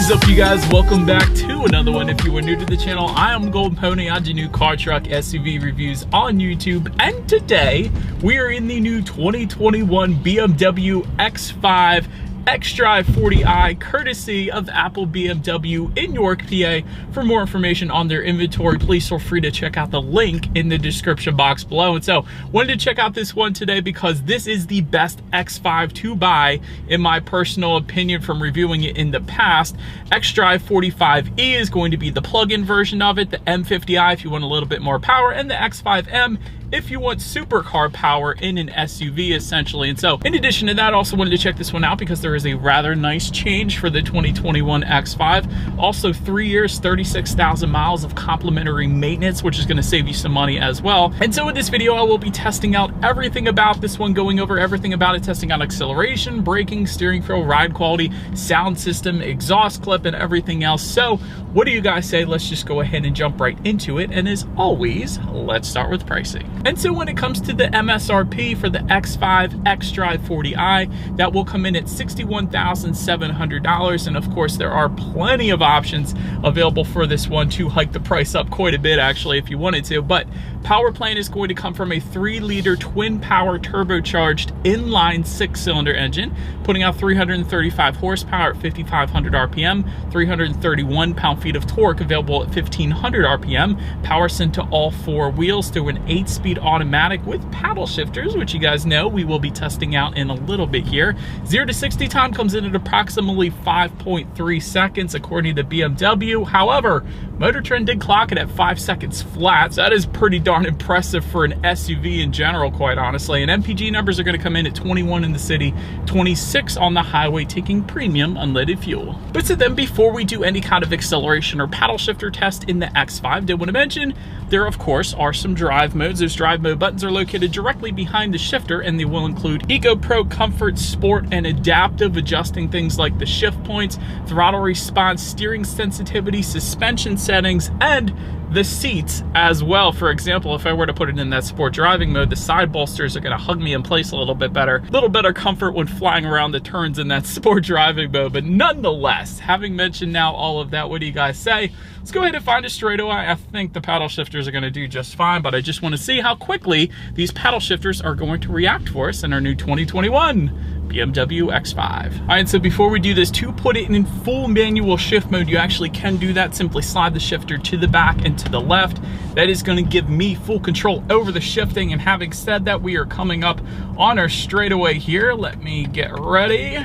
What is up, you guys? Welcome back to another one. If you are new to the channel, I am Golden Pony. I do new car, truck, SUV reviews on YouTube, and today we are in the new 2021 BMW X5 xDrive 40i, courtesy of Apple BMW in York, PA. For more information on their inventory, please feel free to check out the link in the description box below. And so, wanted to check out this one today because this is the best X5 to buy, in my personal opinion, from reviewing it in the past. xDrive 45e is going to be the plug-in version of it, the M50i if you want a little bit more power, and the X5M if you want supercar power in an SUV, essentially. And so, in addition to that, also wanted to check this one out because there is a rather nice change for the 2021 X5. Also, 3 years, 36,000 miles of complimentary maintenance, which is going to save you some money as well. And so in this video, I will be testing out everything about this one, going over everything about it, testing out acceleration, braking, steering feel, ride quality, sound system, exhaust clip, and everything else. So what do you guys say? Let's just go ahead and jump right into it. And as always, let's start with pricing. And so when it comes to the MSRP for the X5 xDrive 40i, that will come in at $61,700. And of course, there are plenty of options available for this one to hike the price up quite a bit, actually, if you wanted to. But power plant is going to come from a 3-liter twin power turbocharged inline 6-cylinder engine, putting out 335 horsepower at 5,500 RPM, 331 pound-feet of torque available at 1,500 RPM, power sent to all 4 wheels through an 8-speed automatic with paddle shifters, which you guys know we will be testing out in a little bit here. 0 to 60 time comes in at approximately 5.3 seconds according to BMW. However, Motor Trend did clock it at 5 seconds flat, so that is pretty darn impressive for an SUV in general, quite honestly. And MPG numbers are going to come in at 21 in the city, 26 on the highway, taking premium unleaded fuel. But so then, before we do any kind of acceleration or paddle shifter test in the X5, did want to mention there of course are some drive modes. Those drive mode buttons are located directly behind the shifter, and they will include Eco, Pro, Comfort, Sport, and Adaptive, adjusting things like the shift points, throttle response, steering sensitivity, suspension settings, and the seats as well. For example, if I were to put it in that sport driving mode, the side bolsters are going to hug me in place a little bit better. A little better comfort when flying around the turns in that sport driving mode. But nonetheless, having mentioned now all of that, what do you guys say? Let's go ahead and find a straightaway. I think the paddle shifters are going to do just fine, but I just want to see how quickly these paddle shifters are going to react for us in our new 2021 BMW X5. All right, so before we do this, to put it in full manual shift mode, you actually can do that. Simply slide the shifter to the back and to the left. That is going to give me full control over the shifting. And having said that, we are coming up on our straightaway here. Let me get ready.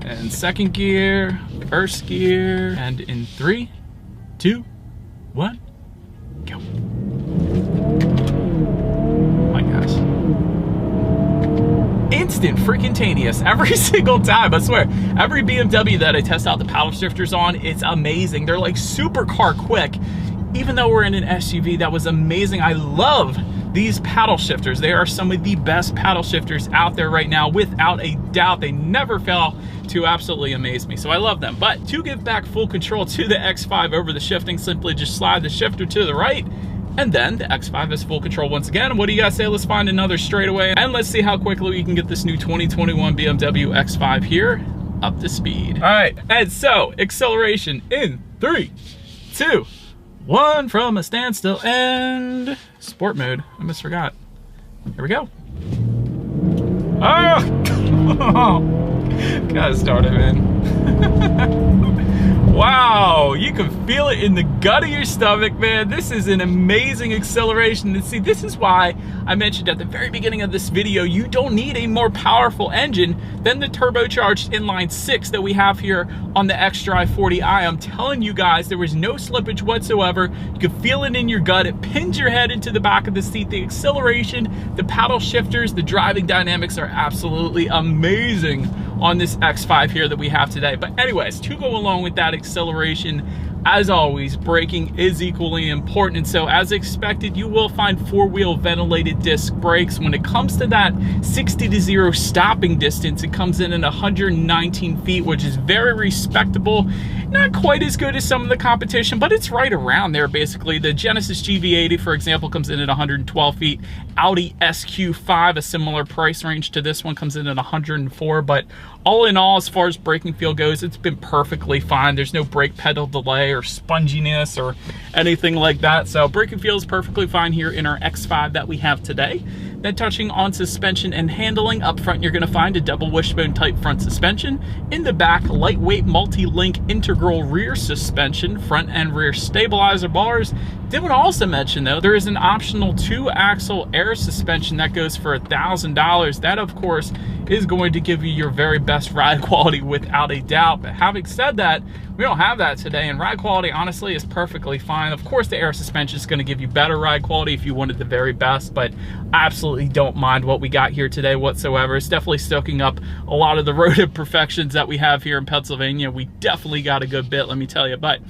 And second gear, first gear, and in 3, 2, 1, go. My gosh. Instant freaking-taneous every single time, I swear. Every BMW that I test out the paddle shifters on, it's amazing. They're like supercar quick. Even though we're in an SUV, that was amazing. I love these paddle shifters. They are some of the best paddle shifters out there right now, without a doubt. They never fail to absolutely amaze me, so I love them. But to give back full control to the X5 over the shifting, simply just slide the shifter to the right, and then the X5 has full control once again. What do you guys say? Let's find another straightaway, and let's see how quickly we can get this new 2021 BMW X5 here up to speed. All right, and so acceleration in 3, 2, 1, from a standstill, and sport mode. I almost forgot. Here we go. Oh, gotta start it, man. Wow, you can feel it in the gut of your stomach, man. This is an amazing acceleration. And see, this is why I mentioned at the very beginning of this video, you don't need a more powerful engine than the turbocharged inline 6 that we have here on the xDrive 40i. I'm telling you guys, there was no slippage whatsoever. You can feel it in your gut. It pins your head into the back of the seat. The acceleration, the paddle shifters, the driving dynamics are absolutely amazing on this X5 here that we have today. But anyways, to go along with that acceleration, As always, braking is equally important, and so as expected, you will find four-wheel ventilated disc brakes. When it comes to that 60 to 0 stopping distance, it comes in at 119 feet, which is very respectable. Not quite as good as some of the competition, but it's right around there, basically. The Genesis GV80, for example, comes in at 112 feet. Audi SQ5, a similar price range to this one, comes in at 104, but all in all, as far as braking feel goes, it's been perfectly fine. There's no brake pedal delay or sponginess or anything like that. So braking feels perfectly fine here in our X5 that we have today. Then touching on suspension and handling, up front you're going to find a double wishbone type front suspension. In the back, lightweight multi-link integral rear suspension, front and rear stabilizer bars. Did want to also mention though, there is an optional 2-axle air suspension that goes for $1,000. That of course is going to give you your very best ride quality without a doubt. But having said that, we don't have that today, and ride quality honestly is perfectly fine. Of course the air suspension is going to give you better ride quality if you wanted the very best, but I absolutely don't mind what we got here today whatsoever. It's definitely stoking up a lot of the road imperfections that we have here in Pennsylvania. We definitely got a good bit, let me tell you. But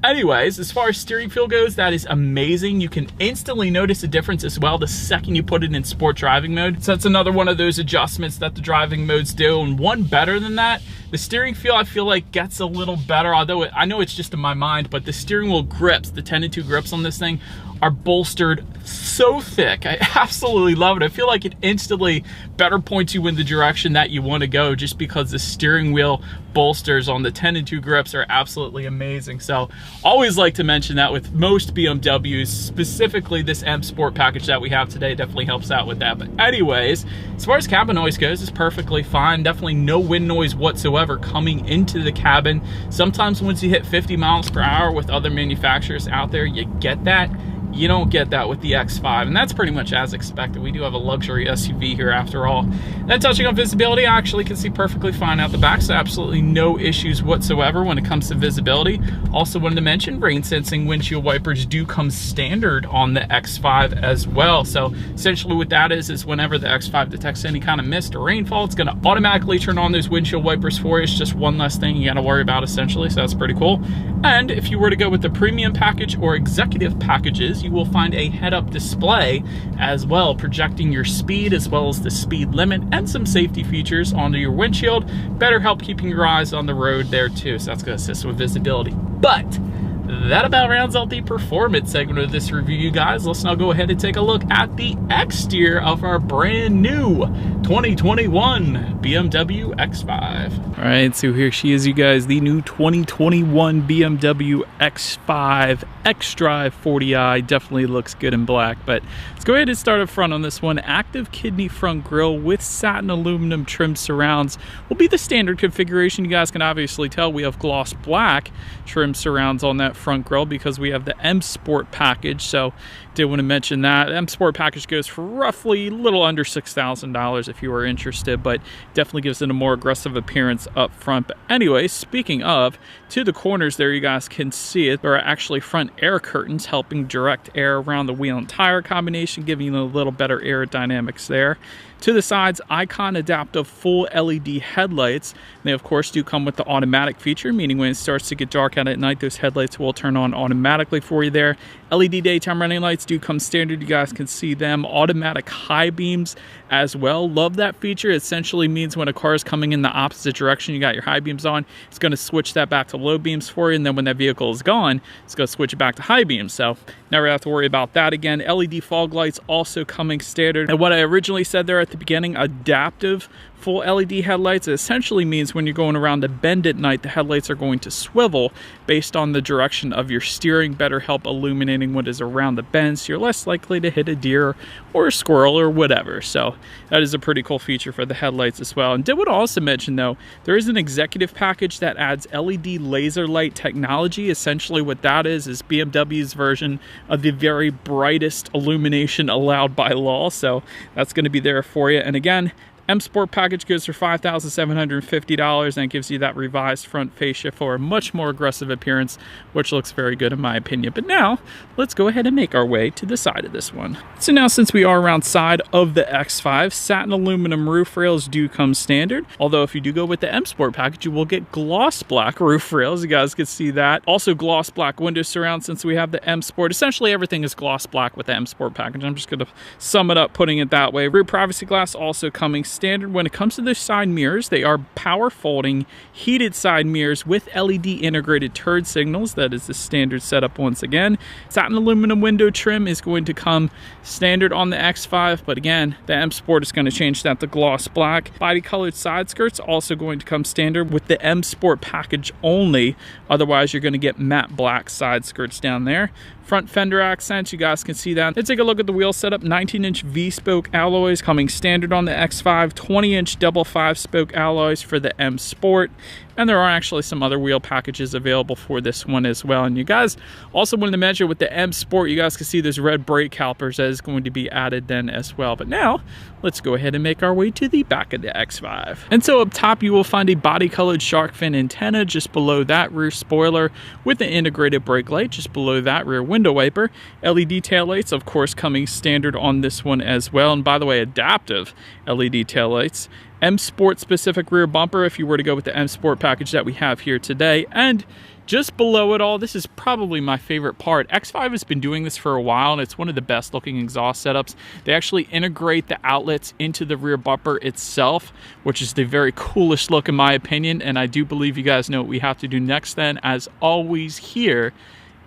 anyways, as far as steering feel goes, that is amazing. You can instantly notice a difference as well the second you put it in sport driving mode. So that's another one of those adjustments that the driving modes do. And one better than that, the steering feel I feel like gets a little better, although I know it's just in my mind, but the steering wheel grips, the 10-2 grips on this thing are bolstered so thick. I absolutely love it. I feel like it instantly better points you in the direction that you want to go just because the steering wheel bolsters on the 10-2 grips are absolutely amazing. So always like to mention that with most BMWs, specifically this M Sport package that we have today definitely helps out with that. But anyways, as far as cabin noise goes, it's perfectly fine. Definitely no wind noise whatsoever coming into the cabin. Sometimes once you hit 50 miles per hour with other manufacturers out there, you get that. You don't get that with the X5, and that's pretty much as expected. We do have a luxury SUV here after all. Then touching on visibility, I actually can see perfectly fine out the back, so absolutely no issues whatsoever when it comes to visibility. Also wanted to mention, rain sensing windshield wipers do come standard on the X5 as well. So essentially what that is whenever the X5 detects any kind of mist or rainfall, it's gonna automatically turn on those windshield wipers for you. It's just one less thing you gotta worry about essentially, so that's pretty cool. And if you were to go with the premium package or executive packages, you will find a head-up display as well, projecting your speed as well as the speed limit and some safety features onto your windshield. Better help keeping your eyes on the road there too, so that's going to assist with visibility. But that about rounds out the performance segment of this review, you guys. Let's now go ahead and take a look at the exterior of our brand new 2021 BMW X5. All right, so here she is, you guys, the new 2021 BMW X5 xDrive 40i. Definitely looks good in black, but let's go ahead and start up front on this one. Active kidney front grille with satin aluminum trim surrounds will be the standard configuration. You guys can obviously tell we have gloss black trim surrounds on that front grille because we have the M Sport package. So did want to mention that M Sport package goes for roughly a little under $6,000 if you are interested, but definitely gives it a more aggressive appearance up front. But anyway, speaking of, to the corners there, you guys can see it, there are actually front air curtains helping direct air around the wheel and tire combination, giving you a little better aerodynamics there. To the sides, Icon adaptive full LED headlights. They of course do come with the automatic feature, meaning when it starts to get dark out at night, those headlights will turn on automatically for you there. LED daytime running lights do come standard. You guys can see them. Automatic high beams as well. Love that feature. It essentially means when a car is coming in the opposite direction, you got your high beams on, it's going to switch that back to low beams for you, and then when that vehicle is gone, it's going to switch it back to high beams. So never have to worry about that again. LED fog lights also coming standard. And what I originally said there at the beginning, adaptive full LED headlights, it essentially means when you're going around a bend at night, the headlights are going to swivel based on the direction of your steering, better help illuminating what is around the bend, so you're less likely to hit a deer or a squirrel or whatever. So that is a pretty cool feature for the headlights as well. And did want to also mention though, there is an executive package that adds LED laser light technology. Essentially what that is BMW's version of the very brightest illumination allowed by law. So that's going to be there for you. And again, M Sport package goes for $5,750 and gives you that revised front fascia for a much more aggressive appearance, which looks very good in my opinion. But now, let's go ahead and make our way to the side of this one. So now, since we are around side of the X5, satin aluminum roof rails do come standard. Although if you do go with the M Sport package, you will get gloss black roof rails. You guys can see that. Also gloss black window surround since we have the M Sport. Essentially everything is gloss black with the M Sport package. I'm just going to sum it up putting it that way. Rear privacy glass also coming standard. When it comes to the side mirrors, they are power folding heated side mirrors with LED integrated turn signals. That is the standard setup once again. Satin aluminum window trim is going to come standard on the X5, but again, the M Sport is going to change that to gloss black. Body colored side skirts also going to come standard with the M Sport package only. Otherwise, you're going to get matte black side skirts down there. Front fender accents, you guys can see that. Let's take a look at the wheel setup. 19-inch V-spoke alloys coming standard on the X5, 20-inch double 5-spoke alloys for the M Sport. And there are actually some other wheel packages available for this one as well. And you guys also wanted to mention with the M Sport, you guys can see there's red brake calipers that is going to be added then as well. But now, let's go ahead and make our way to the back of the X5. And so up top, you will find a body-colored shark fin antenna just below that rear spoiler with an integrated brake light just below that rear window wiper. LED taillights, of course, coming standard on this one as well. And by the way, adaptive LED taillights. M Sport specific rear bumper if you were to go with the M Sport package that we have here today. And just below it all, this is probably my favorite part. X5 has been doing this for a while, and it's one of the best looking exhaust setups. They actually integrate the outlets into the rear bumper itself, which is the very coolest look in my opinion. And I do believe you guys know what we have to do next then. As always, here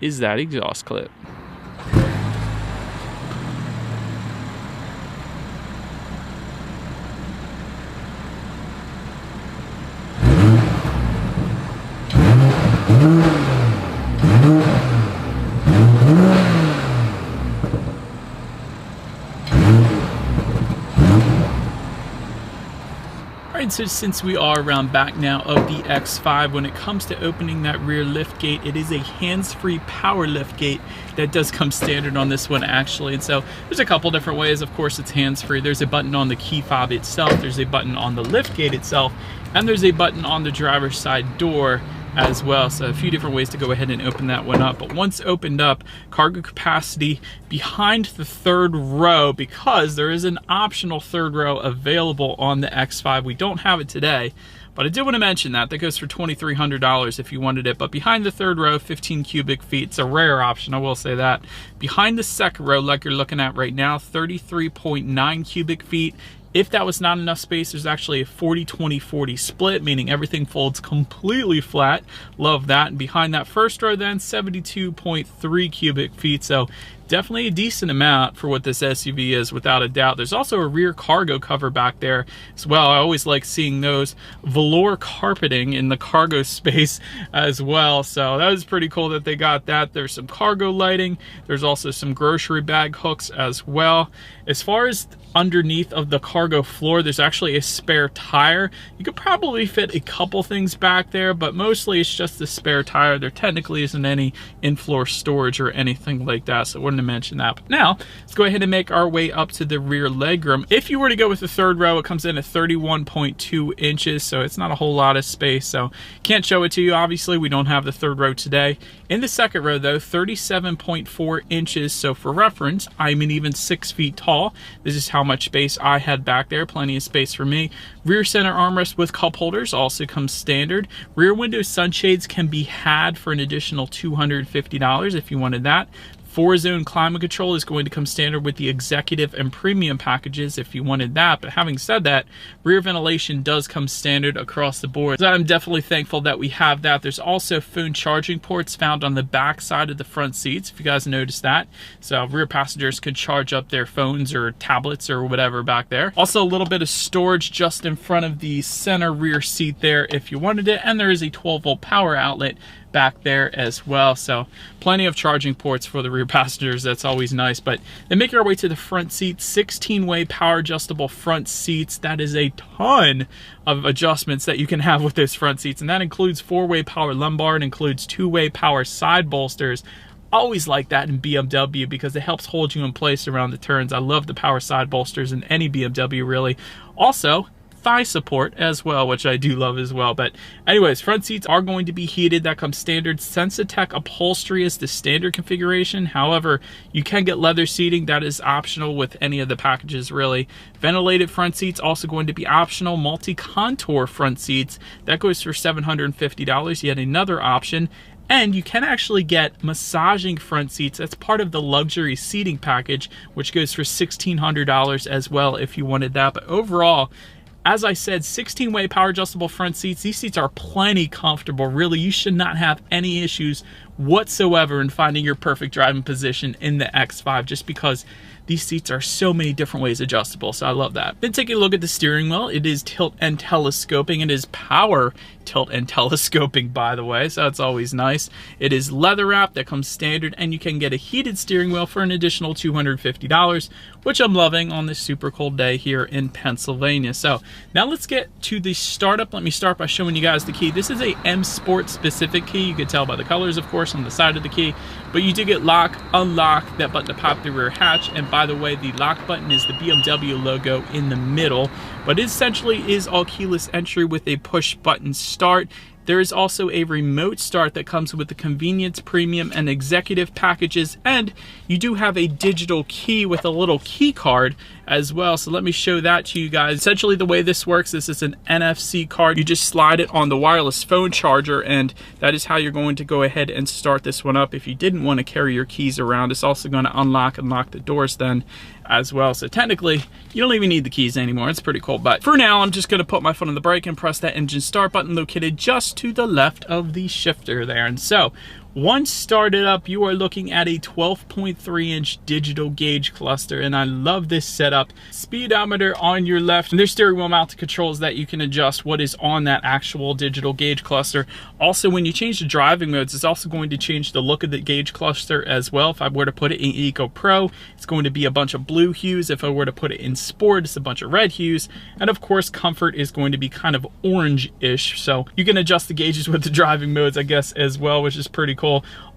is that exhaust clip. So since we are around back now of the X5, when it comes to opening that rear lift gate, it is a hands-free power lift gate that does come standard on this one actually. And so there's a couple different ways. Of course, it's hands-free. There's a button on the key fob itself, there's a button on the lift gate itself, and there's a button on the driver's side door as well. So a few different ways to go ahead and open that one up. But once opened up, cargo capacity behind the third row, because there is an optional third row available on the X5. We don't have it today, but I did want to mention that goes for $2,300 if you wanted it. But behind the third row, 15 cubic feet. It's a rare option, I will say that. Behind the second row, like you're looking at right now, 33.9 cubic feet. If that was not enough space, there's actually a 40-20-40 split, meaning everything folds completely flat. Love that. And behind that first row then, 72.3 cubic feet. So definitely a decent amount for what this SUV is, without a doubt. There's also a rear cargo cover back there as well. I always like seeing those velour carpeting in the cargo space as well. So that was pretty cool that they got that. There's some cargo lighting. There's also some grocery bag hooks as well. As far as underneath of the cargo floor, there's actually a spare tire. You could probably fit a couple things back there, but mostly it's just the spare tire. There technically isn't any in-floor storage or anything like that, so I wanted to mention that. But now, let's go ahead and make our way up to the rear legroom. If you were to go with the third row, it comes in at 31.2 inches, so it's not a whole lot of space, so can't show it to you. Obviously, we don't have the third row today. In the second row, though, 37.4 inches, so for reference, I'm an even 6 feet tall. This is how much space I had back there. Plenty of space for me. Rear center armrest with cup holders also comes standard. Rear window sunshades can be had for an additional $250 if you wanted that. 4-zone climate control is going to come standard with the executive and premium packages if you wanted that. But having said that, rear ventilation does come standard across the board. So I'm definitely thankful that we have that. There's also phone charging ports found on the back side of the front seats, if you guys noticed that. So rear passengers could charge up their phones or tablets or whatever back there. Also a little bit of storage just in front of the center rear seat there if you wanted it. And there is a 12-volt power outlet back there as well, so plenty of charging ports for the rear passengers. That's always nice. But then making our way to the front seat, 16-way power adjustable front seats. That is a ton of adjustments that you can have with those front seats, and that includes 4-way power lumbar. It includes 2-way power side bolsters. Always like that in BMW because it helps hold you in place around the turns. I love the power side bolsters in any BMW really. Also, thigh support as well, which I do love as well. But anyways, front seats are going to be heated. That comes standard. Sensatec upholstery is the standard configuration. However, you can get leather seating. That is optional with any of the packages, really. Ventilated front seats also going to be optional. Multi-contour front seats, that goes for $750, yet another option. And you can actually get massaging front seats. That's part of the luxury seating package, which goes for $1,600 as well if you wanted that. But overall, as I said, 16-way power adjustable front seats. These seats are plenty comfortable. Really, you should not have any issues whatsoever in finding your perfect driving position in the X5, just because these seats are so many different ways adjustable, so I love that. Then taking a look at the steering wheel, it is tilt and telescoping. It is power tilt and telescoping, by the way, so that's always nice. It is leather wrap, that comes standard, and you can get a heated steering wheel for an additional $250, which I'm loving on this super cold day here in Pennsylvania. So now let's get to the startup. Let me start by showing you guys the key. This is a M Sport specific key. You can tell by the colors, of course, on the side of the key, but you do get lock, unlock, that button to pop the rear hatch, and by the way, the lock button is the BMW logo in the middle, but it essentially is all keyless entry with a push button start. There is also a remote start that comes with the convenience, premium, and executive packages, and you do have a digital key with a little key card as well. So let me show that to you guys. Essentially the way this works, this is an NFC card. You just slide it on the wireless phone charger, and that is how you're going to go ahead and start this one up if you didn't want to carry your keys around. It's also going to unlock and lock the doors then as well. So technically, you don't even need the keys anymore. It's pretty cool. But for now, I'm just going to put my foot on the brake and press that engine start button located just to the left of the shifter there. And so once started up, you are looking at a 12.3-inch digital gauge cluster, and I love this setup. Speedometer on your left, and there's steering wheel mounted controls that you can adjust what is on that actual digital gauge cluster. Also, when you change the driving modes, it's also going to change the look of the gauge cluster as well. If I were to put it in Eco Pro, it's going to be a bunch of blue hues. If I were to put it in Sport, it's a bunch of red hues. And of course, Comfort is going to be kind of orange-ish. So you can adjust the gauges with the driving modes, I guess, as well, which is pretty cool.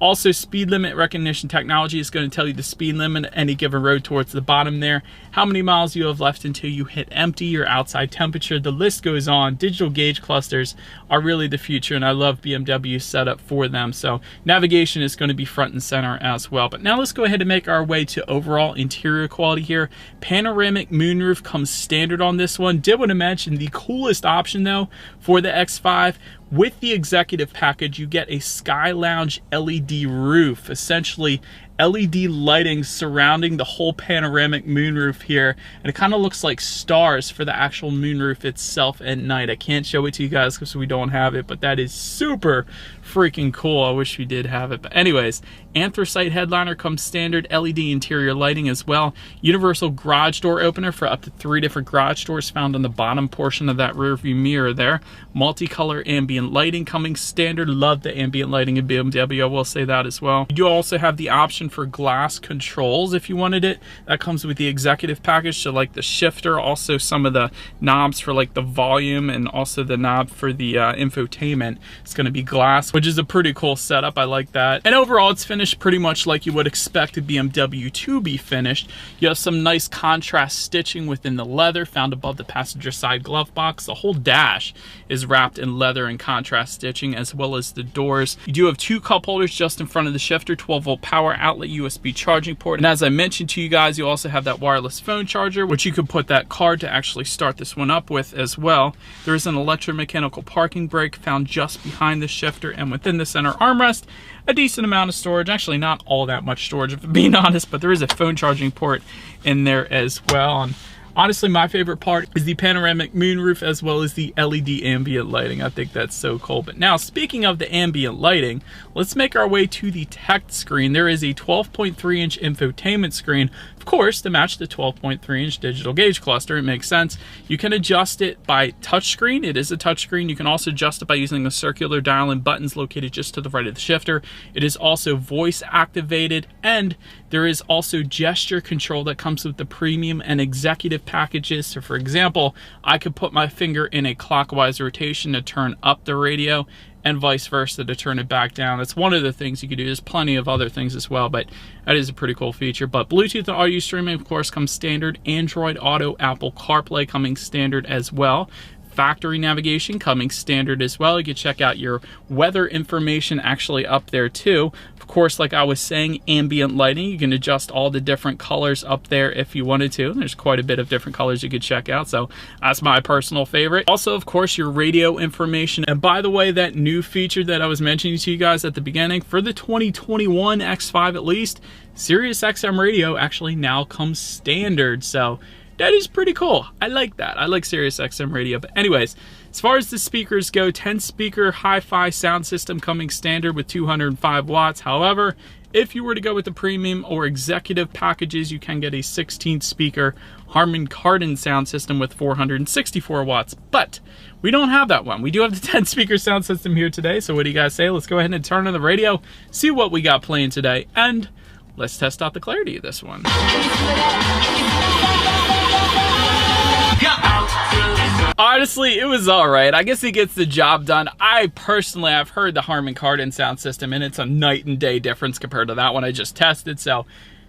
Also, speed limit recognition technology is going to tell you the speed limit at any given road towards the bottom there, how many miles you have left until you hit empty, your outside temperature, the list goes on. Digital gauge clusters are really the future, and I love BMW's setup for them. So navigation is going to be front and center as well. But now let's go ahead and make our way to overall interior quality here. Panoramic moonroof comes standard on this one. Did want to mention the coolest option though for the X5. With the executive package, you get a Sky Lounge LED roof, essentially LED lighting surrounding the whole panoramic moonroof here, and it kind of looks like stars for the actual moonroof itself at night. I can't show it to you guys because we don't have it, but that is super freaking cool. I wish we did have it. But anyways, anthracite headliner comes standard, LED interior lighting as well. Universal garage door opener for up to 3 different garage doors found on the bottom portion of that rear view mirror there. Multicolor ambient lighting coming standard. Love the ambient lighting in BMW, I will say that as well. You do also have the option for glass controls if you wanted it. That comes with the executive package, so like the shifter, also some of the knobs for like the volume, and also the knob for the infotainment. It's going to be glass, which is a pretty cool setup. I like that. And overall, it's finished pretty much like you would expect a BMW to be finished. You have some nice contrast stitching within the leather found above the passenger side glove box. The whole dash is wrapped in leather and contrast stitching, as well as the doors. You do have 2 cup holders just in front of the shifter, 12-volt power outlet, USB charging port, and as I mentioned to you guys, you also have that wireless phone charger, which you could put that card to actually start this one up with as well. There is an electromechanical parking brake found just behind the shifter, and within the center armrest, a decent amount of storage. Actually, not all that much storage, if I'm being honest, but there is a phone charging port in there as well. And honestly, my favorite part is the panoramic moonroof as well as the LED ambient lighting. I think that's so cool. But now, speaking of the ambient lighting, let's make our way to the tech screen. There is a 12.3-inch infotainment screen, of course, to match the 12.3-inch digital gauge cluster. It makes sense. You can adjust it by touchscreen. It is a touchscreen. You can also adjust it by using the circular dial and buttons located just to the right of the shifter. It is also voice activated, and there is also gesture control that comes with the premium and executive packages. So for example, I could put my finger in a clockwise rotation to turn up the radio, and vice versa to turn it back down. That's one of the things you could do. There's plenty of other things as well, but that is a pretty cool feature. But Bluetooth audio streaming, of course, comes standard. Android Auto, Apple CarPlay coming standard as well. Factory navigation coming standard as well. You can check out your weather information actually up there too. Of course, like I was saying, ambient lighting, you can adjust all the different colors up there if you wanted to. There's quite a bit of different colors you could check out, so that's my personal favorite. Also, of course, your radio information. And by the way, that new feature that I was mentioning to you guys at the beginning, for the 2021 X5 at least, Sirius XM radio actually now comes standard. So that is pretty cool. I like that. I like Sirius XM radio. But anyways, as far as the speakers go, 10-speaker hi-fi sound system coming standard with 205 watts. However, if you were to go with the premium or executive packages, you can get a 16-speaker Harman Kardon sound system with 464 watts. But we don't have that one. We do have the 10-speaker sound system here today. So what do you guys say? Let's go ahead and turn on the radio, see what we got playing today, and let's test out the clarity of this one. Honestly, it was all right. I guess it gets the job done. I've heard the Harman Kardon sound system, and it's a night and day difference compared to that one I just tested. So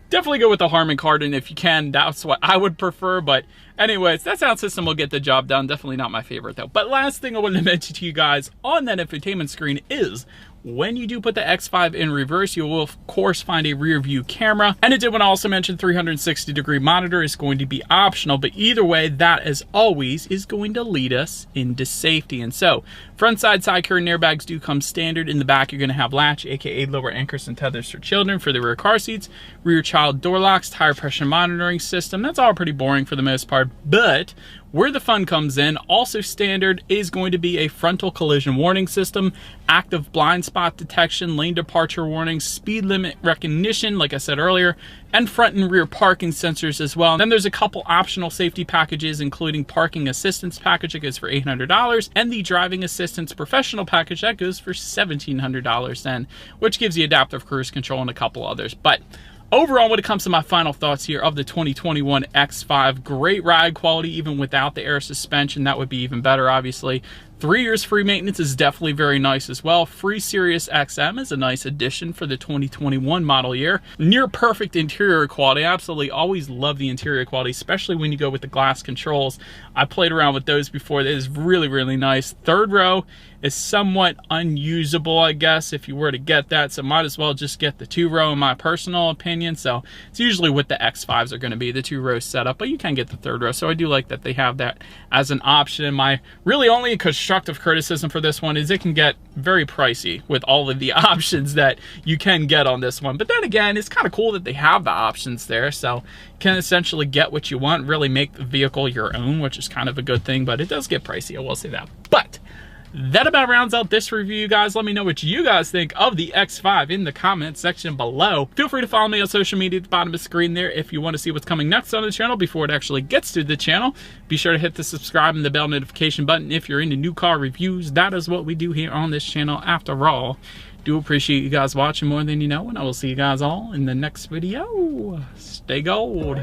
definitely go with the Harman Kardon if you can. That's what I would prefer. But anyways, that sound system will get the job done. Definitely not my favorite though. But last thing I wanted to mention to you guys on that infotainment screen is when you do put the X5 in reverse, you will of course find a rear view camera. And it did want to also mention 360-degree monitor is going to be optional, but either way, that as always is going to lead us into safety. And so front side carrying airbags do come standard. In the back, you're going to have latch, aka lower anchors and tethers for children for the rear car seats, rear child door locks, tire pressure monitoring system. That's all pretty boring for the most part, but where the fun comes in, also standard, is going to be a frontal collision warning system, active blind spot detection, lane departure warnings, speed limit recognition, like I said earlier, and front and rear parking sensors as well. And then there's a couple optional safety packages, including parking assistance package that goes for $800, and the driving assistance professional package that goes for $1,700 then, which gives you adaptive cruise control and a couple others. But overall, when it comes to my final thoughts here of the 2021 X5, great ride quality even without the air suspension. That would be even better, obviously. 3 years free maintenance is definitely very nice as well. Free Sirius XM is a nice addition for the 2021 model year. Near perfect interior quality. I absolutely always love the interior quality, especially when you go with the glass controls. I played around with those before. That is really, really nice. Third row is somewhat unusable, I guess, if you were to get that. So might as well just get the 2-row in my personal opinion. So it's usually what the X5s are going to be, the 2-row setup, but you can get the 3rd row. So I do like that they have that as an option. My really only constructive criticism for this one is it can get very pricey with all of the options that you can get on this one. But then again, it's kind of cool that they have the options there. So you can essentially get what you want, really make the vehicle your own, which is kind of a good thing, but it does get pricey, I will say that. But that about rounds out this review, guys. Let me know what you guys think of the X5 in the comments section below. Feel free to follow me on social media at the bottom of the screen there if you want to see what's coming next on the channel before it actually gets to the channel. Be sure to hit the subscribe and the bell notification button if you're into new car reviews. That is what we do here on this channel after all. Do appreciate you guys watching more than you know, and I will see you guys all in the next video. Stay gold.